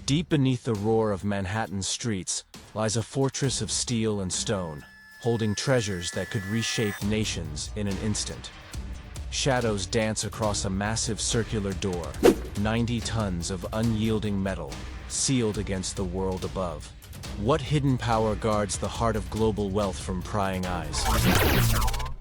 Deep beneath the roar of Manhattan's streets lies a fortress of steel and stone, holding treasures that could reshape nations in an instant. Shadows dance across a massive circular door, 90 tons of unyielding metal, sealed against the world above. What hidden power guards the heart of global wealth from prying eyes?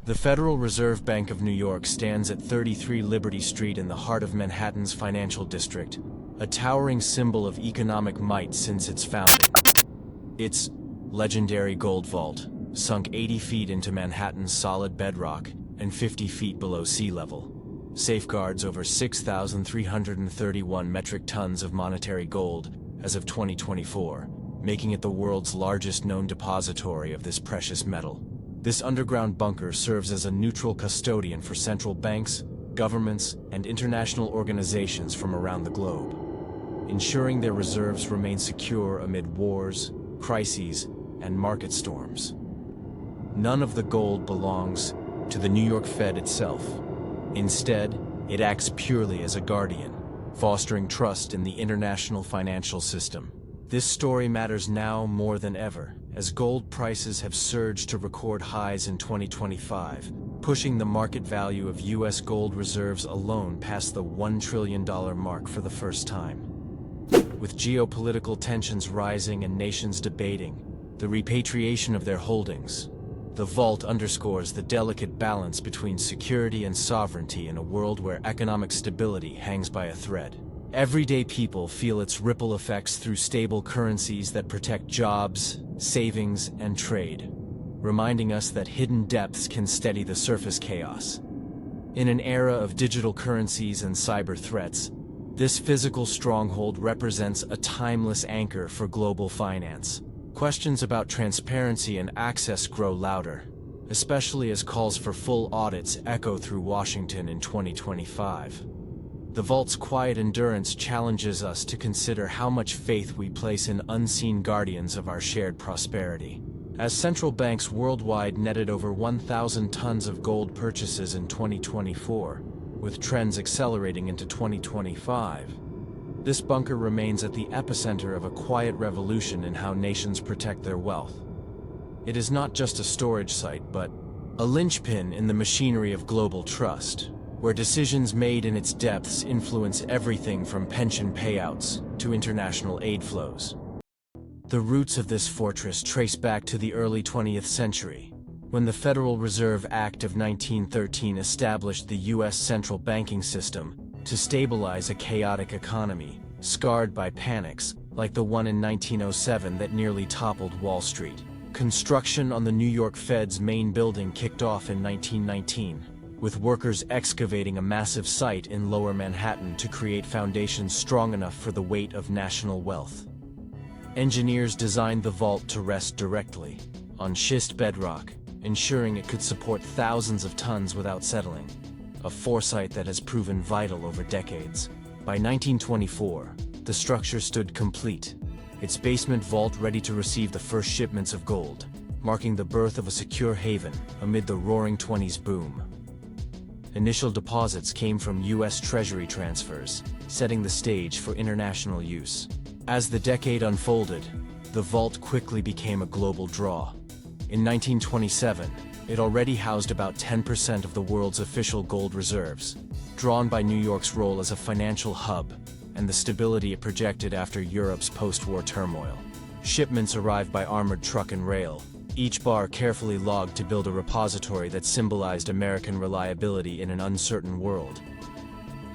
The Federal Reserve Bank of New York stands at 33 Liberty Street in the heart of Manhattan's financial district, a towering symbol of economic might since its founding. Its legendary gold vault, sunk 80 feet into Manhattan's solid bedrock and 50 feet below sea level, safeguards over 6,331 metric tons of monetary gold as of 2024, making it the world's largest known depository of this precious metal. This underground bunker serves as a neutral custodian for central banks, governments, and international organizations from around the globe, ensuring their reserves remain secure amid wars, crises, and market storms. None of the gold belongs to the New York Fed itself. Instead, it acts purely as a guardian, fostering trust in the international financial system. This story matters now more than ever, as gold prices have surged to record highs in 2025, pushing the market value of U.S. gold reserves alone past the $1 trillion mark for the first time. With geopolitical tensions rising and nations debating the repatriation of their holdings, the vault underscores the delicate balance between security and sovereignty in a world where economic stability hangs by a thread. Everyday people feel its ripple effects through stable currencies that protect jobs, savings, and trade, reminding us that hidden depths can steady the surface chaos. In an era of digital currencies and cyber threats, this physical stronghold represents a timeless anchor for global finance. Questions about transparency and access grow louder, especially as calls for full audits echo through Washington in 2025. The vault's quiet endurance challenges us to consider how much faith we place in unseen guardians of our shared prosperity. As central banks worldwide netted over 1,000 tons of gold purchases in 2024, with trends accelerating into 2025, this bunker remains at the epicenter of a quiet revolution in how nations protect their wealth. It is not just a storage site, but a linchpin in the machinery of global trust, where decisions made in its depths influence everything from pension payouts to international aid flows. The roots of this fortress trace back to the early 20th century, when the Federal Reserve Act of 1913 established the U.S. central banking system to stabilize a chaotic economy, scarred by panics like the one in 1907 that nearly toppled Wall Street. Construction on the New York Fed's main building kicked off in 1919, with workers excavating a massive site in Lower Manhattan to create foundations strong enough for the weight of national wealth. Engineers designed the vault to rest directly on schist bedrock, ensuring it could support thousands of tons without settling, a foresight that has proven vital over decades. By 1924, the structure stood complete, its basement vault ready to receive the first shipments of gold, marking the birth of a secure haven amid the roaring 20s boom. Initial deposits came from U.S. Treasury transfers, setting the stage for international use. As the decade unfolded, the vault quickly became a global draw. In 1927, it already housed about 10% of the world's official gold reserves, drawn by New York's role as a financial hub and the stability it projected after Europe's post-war turmoil. Shipments arrived by armored truck and rail, each bar carefully logged to build a repository that symbolized American reliability in an uncertain world.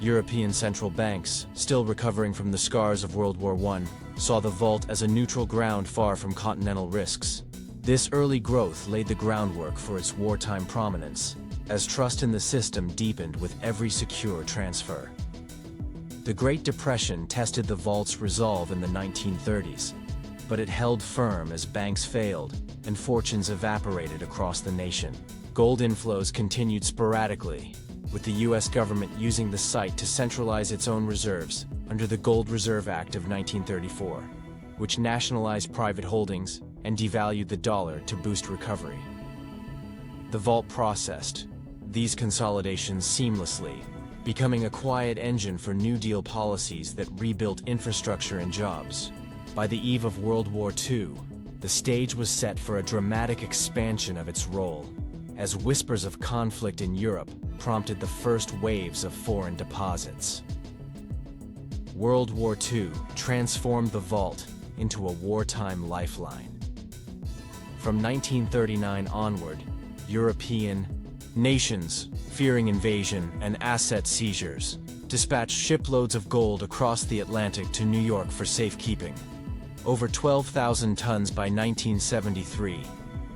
European central banks, still recovering from the scars of World War I, saw the vault as a neutral ground far from continental risks. This early growth laid the groundwork for its wartime prominence, as trust in the system deepened with every secure transfer. The Great Depression tested the vault's resolve in the 1930s, but it held firm as banks failed and fortunes evaporated across the nation. Gold inflows continued sporadically, with the U.S. government using the site to centralize its own reserves under the Gold Reserve Act of 1934, which nationalized private holdings and devalued the dollar to boost recovery. The vault processed these consolidations seamlessly, becoming a quiet engine for New Deal policies that rebuilt infrastructure and jobs. By the eve of World War II, the stage was set for a dramatic expansion of its role, as whispers of conflict in Europe prompted the first waves of foreign deposits. World War II transformed the vault into a wartime lifeline. From 1939 onward, European nations, fearing invasion and asset seizures, dispatched shiploads of gold across the Atlantic to New York for safekeeping. Over 12,000 tons by 1973,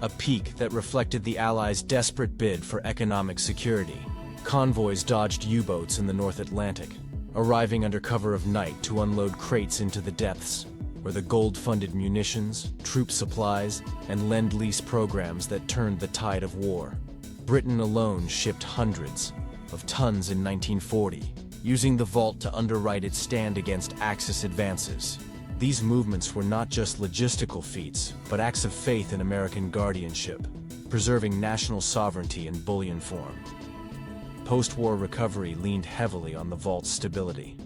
a peak that reflected the Allies' desperate bid for economic security. Convoys dodged U-boats in the North Atlantic, arriving under cover of night to unload crates into the depths, where the gold-funded munitions, troop supplies, and lend-lease programs that turned the tide of war. Britain alone shipped hundreds of tons in 1940, using the vault to underwrite its stand against Axis advances. These movements were not just logistical feats, but acts of faith in American guardianship, preserving national sovereignty in bullion form. Post-war recovery leaned heavily on the vault's stability.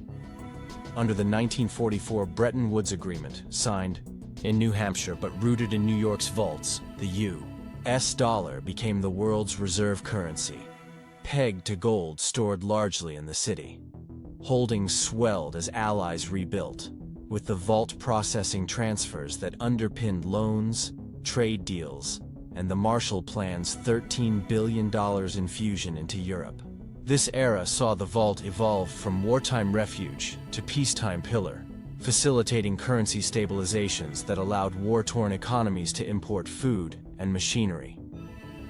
Under the 1944 Bretton Woods Agreement, signed in New Hampshire but rooted in New York's vaults, the U.S. dollar became the world's reserve currency, pegged to gold stored largely in the city. Holdings swelled as allies rebuilt, with the vault processing transfers that underpinned loans, trade deals, and the Marshall Plan's $13 billion infusion into Europe. This era saw the vault evolve from wartime refuge to peacetime pillar, facilitating currency stabilizations that allowed war-torn economies to import food and machinery.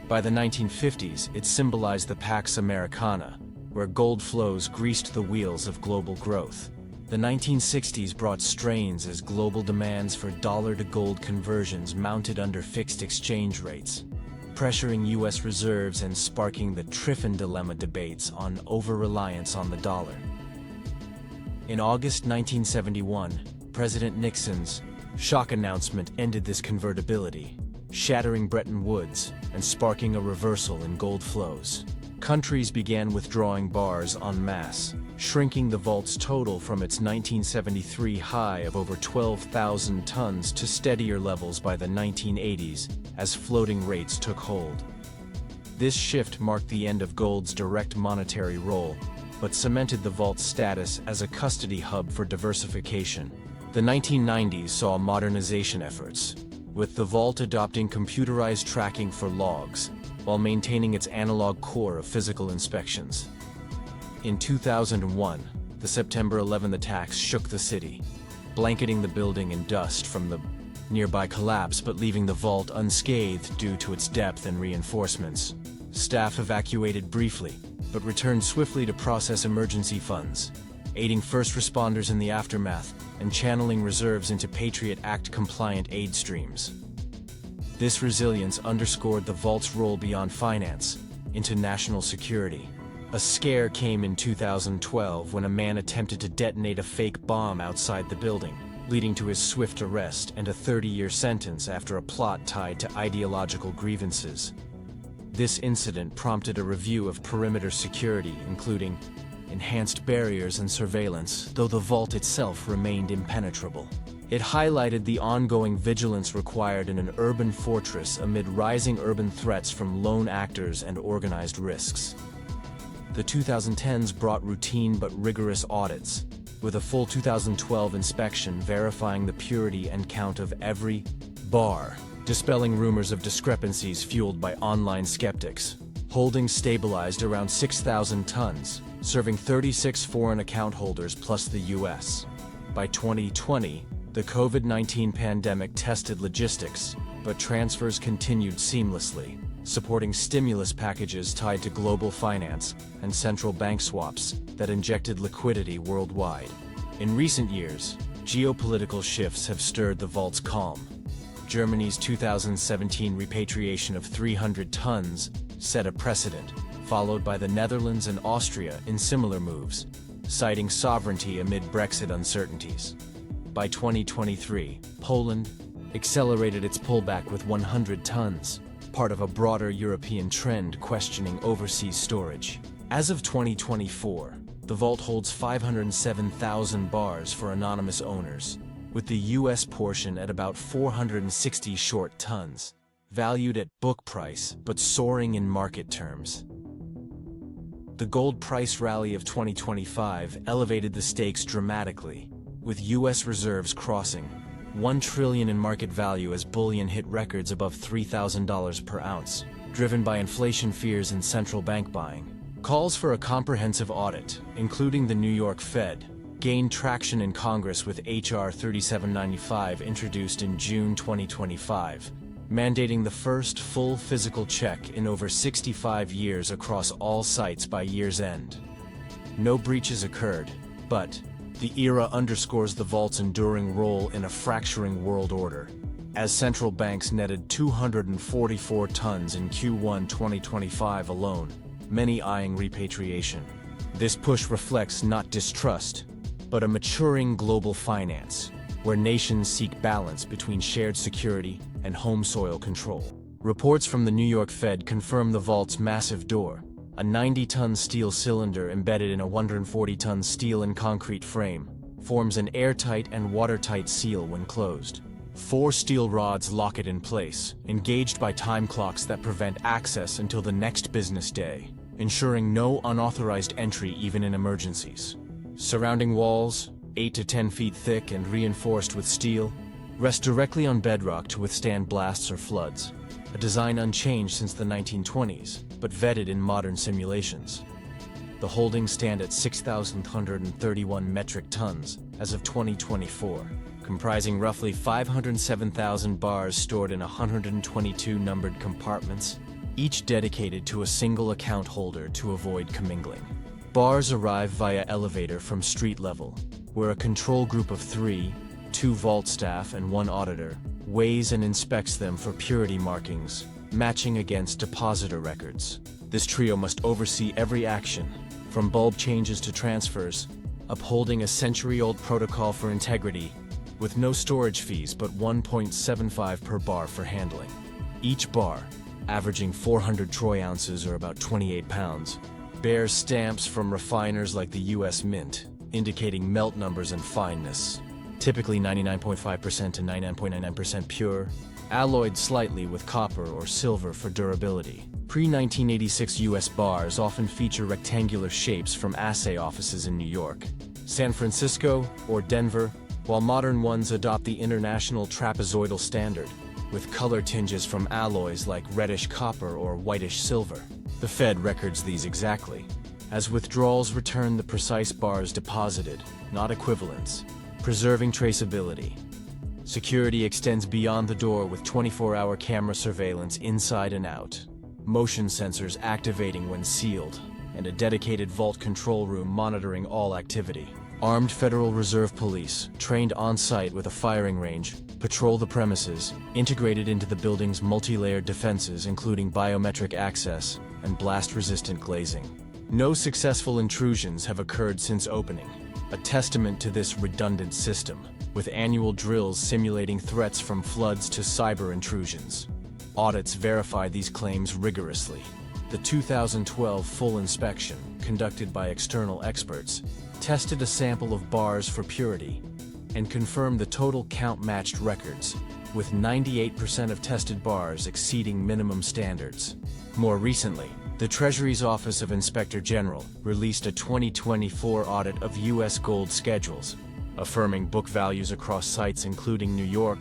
By the 1950s, it symbolized the Pax Americana, where gold flows greased the wheels of global growth. The 1960s brought strains as global demands for dollar-to-gold conversions mounted under fixed exchange rates, pressuring U.S. reserves and sparking the Triffin dilemma debates on over-reliance on the dollar. In August 1971, President Nixon's shock announcement ended this convertibility, shattering Bretton Woods and sparking a reversal in gold flows. Countries began withdrawing bars en masse, shrinking the vault's total from its 1973 high of over 12,000 tons to steadier levels by the 1980s as floating rates took hold. This shift marked the end of gold's direct monetary role, but cemented the vault's status as a custody hub for diversification. The 1990s saw modernization efforts, with the vault adopting computerized tracking for logs, while maintaining its analog core of physical inspections. In 2001, the September 11 attacks shook the city, blanketing the building in dust from the nearby collapse but leaving the vault unscathed due to its depth and reinforcements. Staff evacuated briefly, but returned swiftly to process emergency funds, aiding first responders in the aftermath and channeling reserves into Patriot Act-compliant aid streams. This resilience underscored the vault's role beyond finance, into national security. A scare came in 2012 when a man attempted to detonate a fake bomb outside the building, leading to his swift arrest and a 30-year sentence after a plot tied to ideological grievances. This incident prompted a review of perimeter security, including enhanced barriers and surveillance, though the vault itself remained impenetrable. It highlighted the ongoing vigilance required in an urban fortress amid rising urban threats from lone actors and organized risks. The 2010s brought routine but rigorous audits, with a full 2012 inspection verifying the purity and count of every bar, dispelling rumors of discrepancies fueled by online skeptics. Holdings stabilized around 6,000 tons, serving 36 foreign account holders plus the U.S. By 2020, the COVID-19 pandemic tested logistics, but transfers continued seamlessly, supporting stimulus packages tied to global finance and central bank swaps that injected liquidity worldwide. In recent years, geopolitical shifts have stirred the vault's calm. Germany's 2017 repatriation of 300 tons set a precedent, followed by the Netherlands and Austria in similar moves, citing sovereignty amid Brexit uncertainties. By 2023, Poland accelerated its pullback with 100 tons, part of a broader European trend questioning overseas storage. As of 2024, The vault holds 507,000 bars for anonymous owners, with the U.S. portion at about 460 short tons, valued at book price but soaring in market terms. The gold price rally of 2025 elevated the stakes dramatically, with U.S. reserves crossing $1 trillion in market value as bullion hit records above $3,000 per ounce, driven by inflation fears and central bank buying. Calls for a comprehensive audit, including the New York Fed, gained traction in Congress with H.R. 3795 introduced in June 2025, mandating the first full physical check in over 65 years across all sites by year's end. No breaches occurred, but the era underscores the vault's enduring role in a fracturing world order, as central banks netted 244 tons in Q1 2025 alone, many eyeing repatriation. This push reflects not distrust, but a maturing global finance, where nations seek balance between shared security and home soil control. Reports from the New York Fed confirm the vault's massive door, a 90-ton steel cylinder embedded in a 140-ton steel and concrete frame, forms an airtight and watertight seal when closed. 4 steel rods lock it in place, engaged by time clocks that prevent access until the next business day, ensuring no unauthorized entry even in emergencies. Surrounding walls, 8 to 10 feet thick and reinforced with steel, rest directly on bedrock to withstand blasts or floods, a design unchanged since the 1920s, but vetted in modern simulations. The holdings stand at 6,131 metric tons as of 2024, comprising roughly 507,000 bars stored in 122 numbered compartments, each dedicated to a single account holder to avoid commingling. Bars arrive via elevator from street level, where a control group of 3, 2 vault staff and 1 auditor, weighs and inspects them for purity markings, matching against depositor records. This trio must oversee every action, from bulb changes to transfers, upholding a century-old protocol for integrity, with no storage fees but 1.75 per bar for handling. Each bar, averaging 400 troy ounces or about 28 pounds, bears stamps from refiners like the U.S. Mint, indicating melt numbers and fineness, typically 99.5% to 99.99% pure, alloyed slightly with copper or silver for durability. Pre-1986 U.S. bars often feature rectangular shapes from assay offices in New York, San Francisco, or Denver, while modern ones adopt the international trapezoidal standard, with color tinges from alloys like reddish copper or whitish silver. The Fed records these exactly, as withdrawals return the precise bars deposited, not equivalents, preserving traceability. Security extends beyond the door with 24-hour camera surveillance inside and out, motion sensors activating when sealed, and a dedicated vault control room monitoring all activity. Armed Federal Reserve Police, trained on-site with a firing range, patrol the premises, integrated into the building's multi-layered defenses including biometric access and blast-resistant glazing. No successful intrusions have occurred since opening, a testament to this redundant system, with annual drills simulating threats from floods to cyber intrusions. Audits verify these claims rigorously. The 2012 full inspection, conducted by external experts, tested a sample of bars for purity and confirmed the total count matched records, with 98% of tested bars exceeding minimum standards. More recently, the Treasury's Office of Inspector General released a 2024 audit of U.S. gold schedules, affirming book values across sites including New York,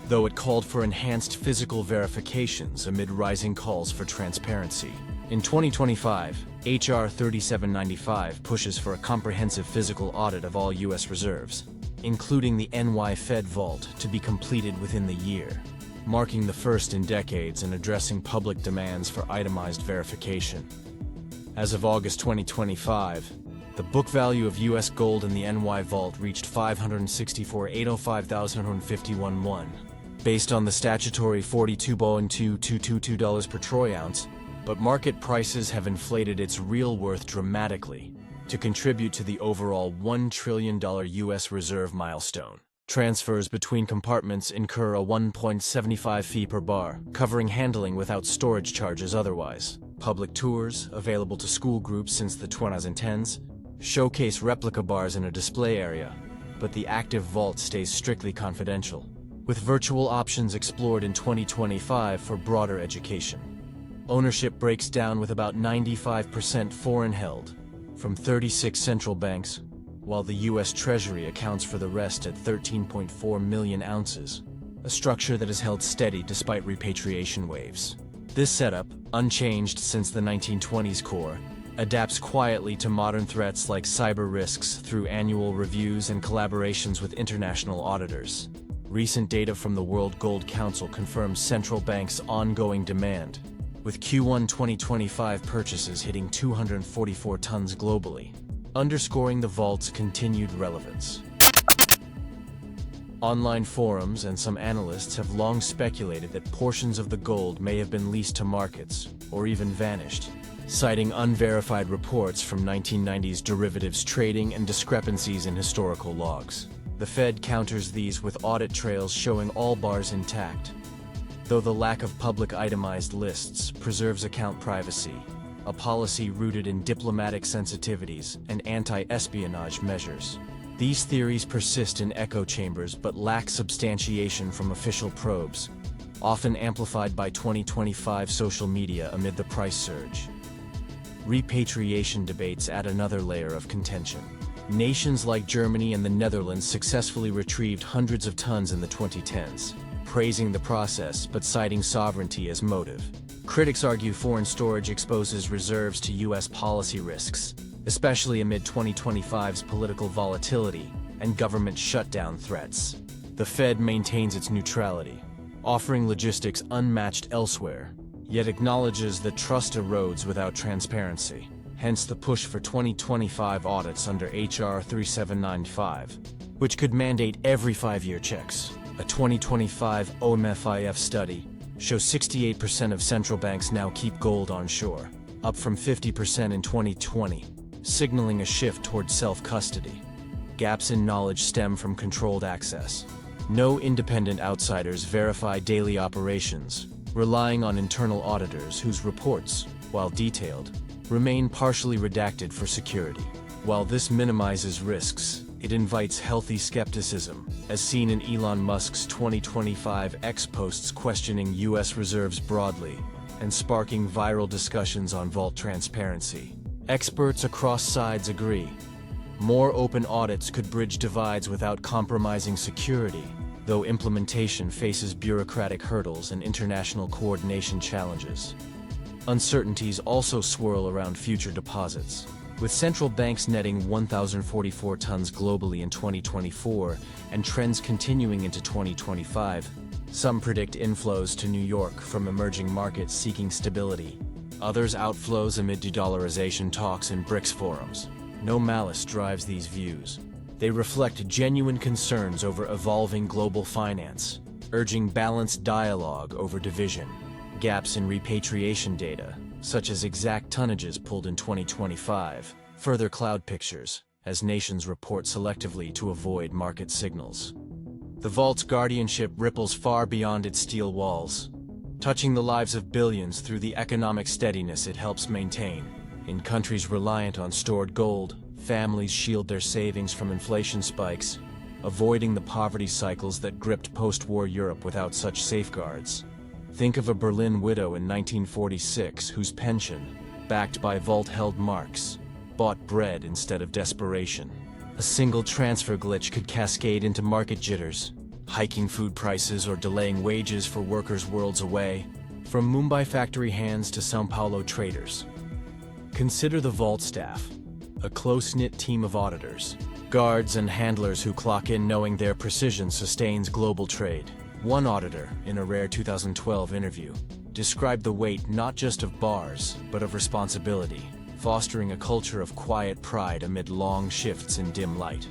though it called for enhanced physical verifications amid rising calls for transparency. In 2025, H.R. 3795 pushes for a comprehensive physical audit of all U.S. reserves, including the NY Fed Vault, to be completed within the year, marking the first in decades and addressing public demands for itemized verification. As of August 2025, the book value of U.S. gold in the NY Vault reached $564,805,151, based on the statutory $42.2222 per troy ounce, but market prices have inflated its real worth dramatically to contribute to the overall $1 trillion U.S. reserve milestone. Transfers between compartments incur a 1.75 fee per bar, covering handling without storage charges otherwise. Public tours, available to school groups since the 2010s, showcase replica bars in a display area, but the active vault stays strictly confidential, with virtual options explored in 2025 for broader education. Ownership breaks down with about 95% foreign held, from 36 central banks, while the U.S. Treasury accounts for the rest at 13.4 million ounces, a structure that has held steady despite repatriation waves. This setup, unchanged since the 1920s core, adapts quietly to modern threats like cyber risks through annual reviews and collaborations with international auditors. Recent data from the World Gold Council confirms central banks' ongoing demand, with Q1 2025 purchases hitting 244 tons globally, underscoring the vault's continued relevance. Online forums and some analysts have long speculated that portions of the gold may have been leased to markets, or even vanished, citing unverified reports from 1990s derivatives trading and discrepancies in historical logs. The Fed counters these with audit trails showing all bars intact, though the lack of public itemized lists preserves account privacy, a policy rooted in diplomatic sensitivities and anti-espionage measures. These theories persist in echo chambers but lack substantiation from official probes, often amplified by 2025 social media amid the price surge. Repatriation debates add another layer of contention. Nations like Germany and the Netherlands successfully retrieved hundreds of tons in the 2010s, praising the process but citing sovereignty as motive. Critics argue foreign storage exposes reserves to U.S. policy risks, especially amid 2025's political volatility and government shutdown threats. The Fed maintains its neutrality, offering logistics unmatched elsewhere, yet acknowledges that trust erodes without transparency. Hence the push for 2025 audits under H.R. 3795, which could mandate every 5-year checks. A 2025 OMFIF study shows 68% of central banks now keep gold onshore, up from 50% in 2020, signaling a shift towards self-custody. Gaps in knowledge stem from controlled access. No independent outsiders verify daily operations, relying on internal auditors whose reports, while detailed, remain partially redacted for security. While this minimizes risks, it invites healthy skepticism, as seen in Elon Musk's 2025 X posts questioning U.S. reserves broadly and sparking viral discussions on vault transparency. Experts across sides agree. More open audits could bridge divides without compromising security, though implementation faces bureaucratic hurdles and international coordination challenges. Uncertainties also swirl around future deposits, with central banks netting 1,044 tons globally in 2024 and trends continuing into 2025. Some predict inflows to New York from emerging markets seeking stability, others outflows amid de-dollarization talks in BRICS forums. No malice drives these views. They reflect genuine concerns over evolving global finance, urging balanced dialogue over division. Gaps in repatriation data, such as exact tonnages pulled in 2025, further cloud pictures, as nations report selectively to avoid market signals. The vault's guardianship ripples far beyond its steel walls, touching the lives of billions through the economic steadiness it helps maintain. In countries reliant on stored gold, families shield their savings from inflation spikes, avoiding the poverty cycles that gripped post-war Europe without such safeguards. Think of a Berlin widow in 1946 whose pension, backed by vault-held marks, bought bread instead of desperation. A single transfer glitch could cascade into market jitters, hiking food prices or delaying wages for workers worlds away, from Mumbai factory hands to São Paulo traders. Consider the vault staff, a close-knit team of auditors, guards and handlers who clock in knowing their precision sustains global trade. One auditor, in a rare 2012 interview, described the weight not just of bars, but of responsibility, fostering a culture of quiet pride amid long shifts in dim light.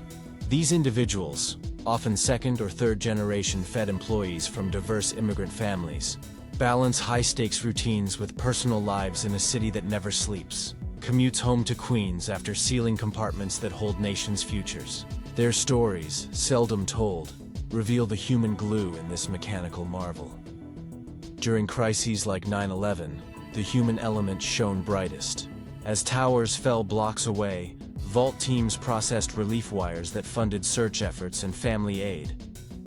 These individuals, often second or third generation Fed employees from diverse immigrant families, balance high-stakes routines with personal lives in a city that never sleeps, commutes home to Queens after sealing compartments that hold nations' futures. Their stories, seldom told, reveal the human glue in this mechanical marvel. During crises like 9/11, the human element shone brightest. As towers fell blocks away, Vault teams processed relief wires that funded search efforts and family aid,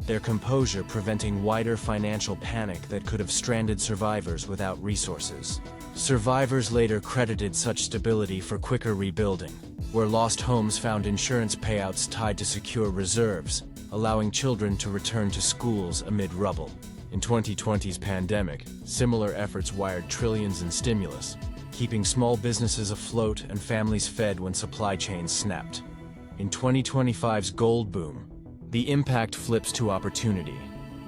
their composure preventing wider financial panic that could have stranded survivors without resources. Survivors later credited such stability for quicker rebuilding, where lost homes found insurance payouts tied to secure reserves, allowing children to return to schools amid rubble. In 2020's pandemic, similar efforts wired trillions in stimulus, keeping small businesses afloat and families fed when supply chains snapped. In 2025's gold boom, the impact flips to opportunity.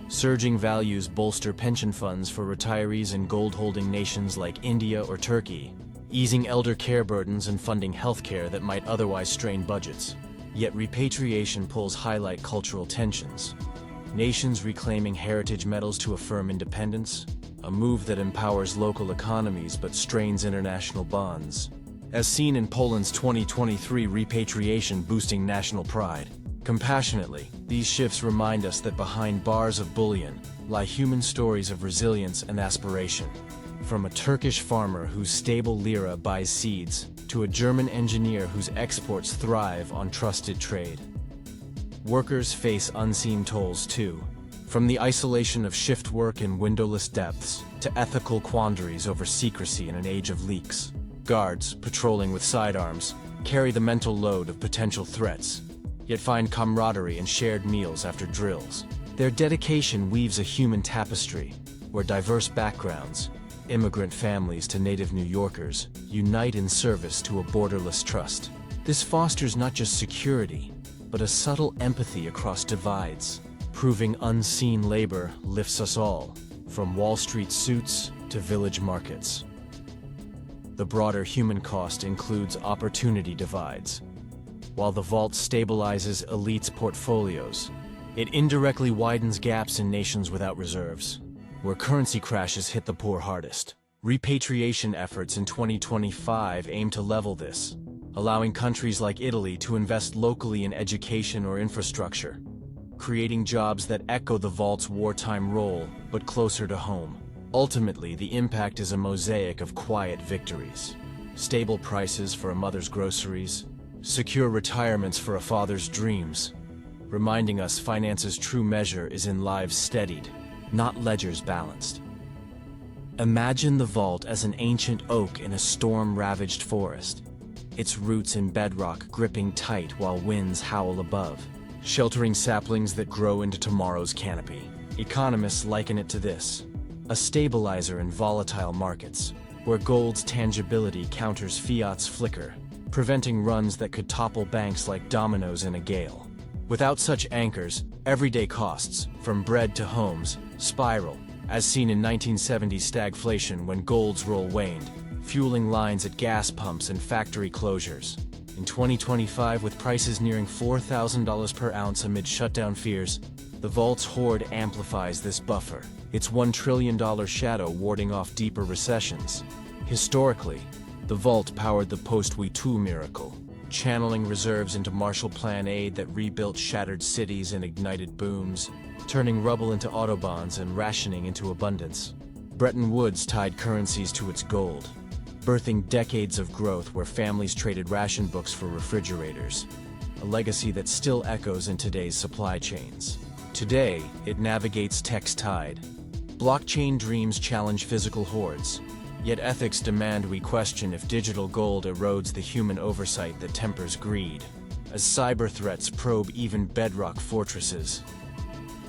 Surging values bolster pension funds for retirees in gold-holding nations like India or Turkey, easing elder care burdens and funding healthcare that might otherwise strain budgets. Yet repatriation pulls highlight cultural tensions. Nations reclaiming heritage metals to affirm independence, a move that empowers local economies but strains international bonds. As seen in Poland's 2023 repatriation boosting national pride. Compassionately, these shifts remind us that behind bars of bullion lie human stories of resilience and aspiration. From a Turkish farmer whose stable lira buys seeds, to a German engineer whose exports thrive on trusted trade. Workers face unseen tolls too, from the isolation of shift work in windowless depths, to ethical quandaries over secrecy in an age of leaks. Guards, patrolling with sidearms, carry the mental load of potential threats, yet find camaraderie in shared meals after drills. Their dedication weaves a human tapestry, where diverse backgrounds, immigrant families to native New Yorkers, unite in service to a borderless trust. This fosters not just security, but a subtle empathy across divides, proving unseen labor lifts us all, from Wall Street suits to village markets. The broader human cost includes opportunity divides. While the vault stabilizes elites' portfolios, it indirectly widens gaps in nations without reserves, where currency crashes hit the poor hardest. Repatriation efforts in 2025 aim to level this, allowing countries like Italy to invest locally in education or infrastructure, creating jobs that echo the vault's wartime role, but closer to home. Ultimately, the impact is a mosaic of quiet victories. Stable prices for a mother's groceries, secure retirements for a father's dreams, reminding us finance's true measure is in lives steadied, not ledgers balanced. Imagine the vault as an ancient oak in a storm-ravaged forest, its roots in bedrock gripping tight while winds howl above, sheltering saplings that grow into tomorrow's canopy. Economists liken it to this: a stabilizer in volatile markets, where gold's tangibility counters fiat's flicker, preventing runs that could topple banks like dominoes in a gale. Without such anchors, everyday costs, from bread to homes, spiral, as seen in 1970s stagflation when gold's role waned, fueling lines at gas pumps and factory closures. In 2025, with prices nearing $4,000 per ounce amid shutdown fears, the vault's hoard amplifies this buffer, its $1 trillion shadow warding off deeper recessions. Historically, the vault powered the post-We2 miracle, channeling reserves into Marshall Plan aid that rebuilt shattered cities and ignited booms, turning rubble into autobahns and rationing into abundance. Bretton Woods tied currencies to its gold, birthing decades of growth where families traded ration books for refrigerators, a legacy that still echoes in today's supply chains. Today, it navigates tech's tide. Blockchain dreams challenge physical hoards, yet ethics demand we question if digital gold erodes the human oversight that tempers greed, as cyber threats probe even bedrock fortresses.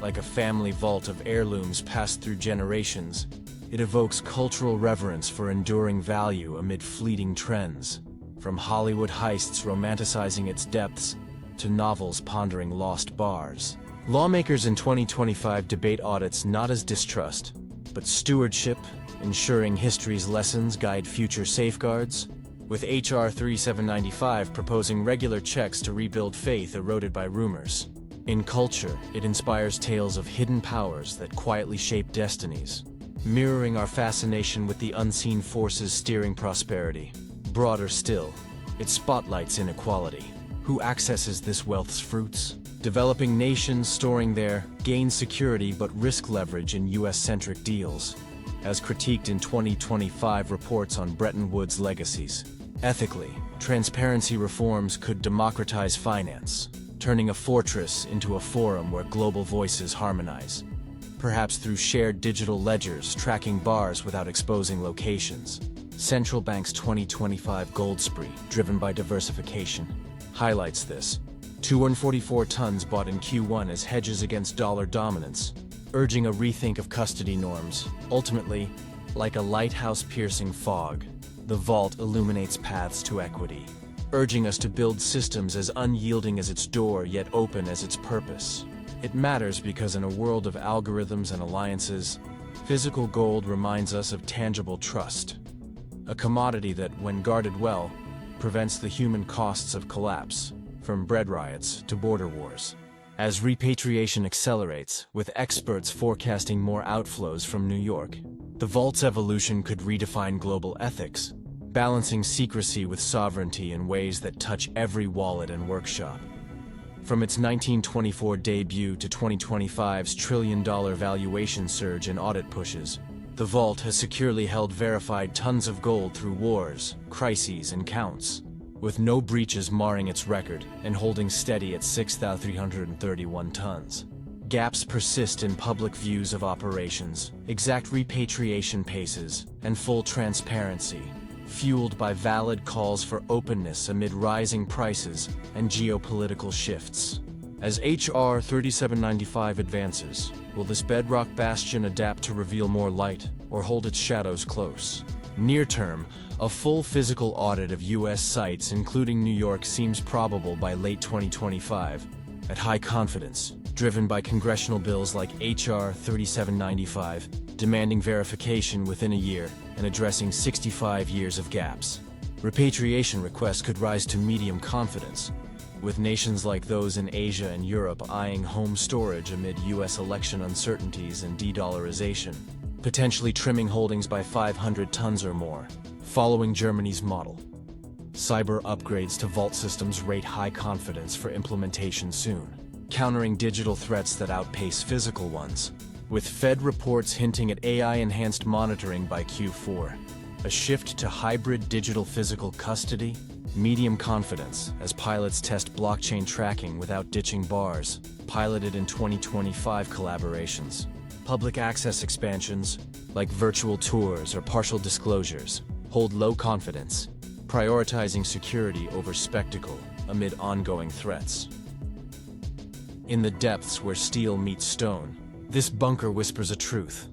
Like a family vault of heirlooms passed through generations, it evokes cultural reverence for enduring value amid fleeting trends, from Hollywood heists romanticizing its depths to novels pondering lost bars. Lawmakers in 2025 debate audits not as distrust, but stewardship, ensuring history's lessons guide future safeguards, with H.R. 3795 proposing regular checks to rebuild faith eroded by rumors. In culture, it inspires tales of hidden powers that quietly shape destinies, mirroring our fascination with the unseen forces steering prosperity. Broader still, it spotlights inequality. Who accesses this wealth's fruits? Developing nations storing their gain security but risk leverage in US-centric deals, as critiqued in 2025 reports on Bretton Woods legacies. Ethically, transparency reforms could democratize finance, turning a fortress into a forum where global voices harmonize. Perhaps through shared digital ledgers tracking bars without exposing locations. Central Bank's 2025 gold spree, driven by diversification, highlights this. 244 tons bought in Q1 as hedges against dollar dominance, urging a rethink of custody norms. Ultimately, like a lighthouse-piercing fog, the vault illuminates paths to equity, urging us to build systems as unyielding as its door yet open as its purpose. It matters because in a world of algorithms and alliances, physical gold reminds us of tangible trust, a commodity that, when guarded well, prevents the human costs of collapse, from bread riots to border wars. As repatriation accelerates, with experts forecasting more outflows from New York, the vault's evolution could redefine global ethics, balancing secrecy with sovereignty in ways that touch every wallet and workshop. From its 1924 debut to 2025's trillion-dollar valuation surge in audit pushes, the vault has securely held verified tons of gold through wars, crises, and counts, with no breaches marring its record and holding steady at 6,331 tons. Gaps persist in public views of operations, exact repatriation paces, and full transparency, fueled by valid calls for openness amid rising prices and geopolitical shifts. As H.R. 3795 advances, will this bedrock bastion adapt to reveal more light or hold its shadows close? Near term, a full physical audit of U.S. sites, including New York, seems probable by late 2025, at high confidence, driven by congressional bills like H.R. 3795, demanding verification within a year and addressing 65 years of gaps. Repatriation requests could rise to medium confidence, with nations like those in Asia and Europe eyeing home storage amid U.S. election uncertainties and de-dollarization, potentially trimming holdings by 500 tons or more, following Germany's model. Cyber upgrades to vault systems rate high confidence for implementation soon, countering digital threats that outpace physical ones, with Fed reports hinting at AI-enhanced monitoring by Q4. A shift to hybrid digital-physical custody, medium confidence as pilots test blockchain tracking without ditching bars, piloted in 2025 collaborations. Public access expansions, like virtual tours or partial disclosures, hold low confidence, prioritizing security over spectacle amid ongoing threats. In the depths where steel meets stone, this bunker whispers a truth.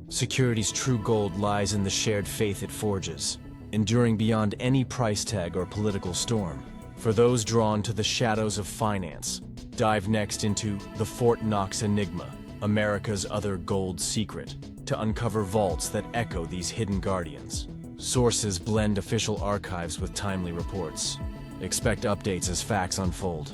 Security's true gold lies in the shared faith it forges, enduring beyond any price tag or political storm. For those drawn to the shadows of finance, dive next into the Fort Knox Enigma, America's other gold secret, to uncover vaults that echo these hidden guardians. Sources blend official archives with timely reports. Expect updates as facts unfold.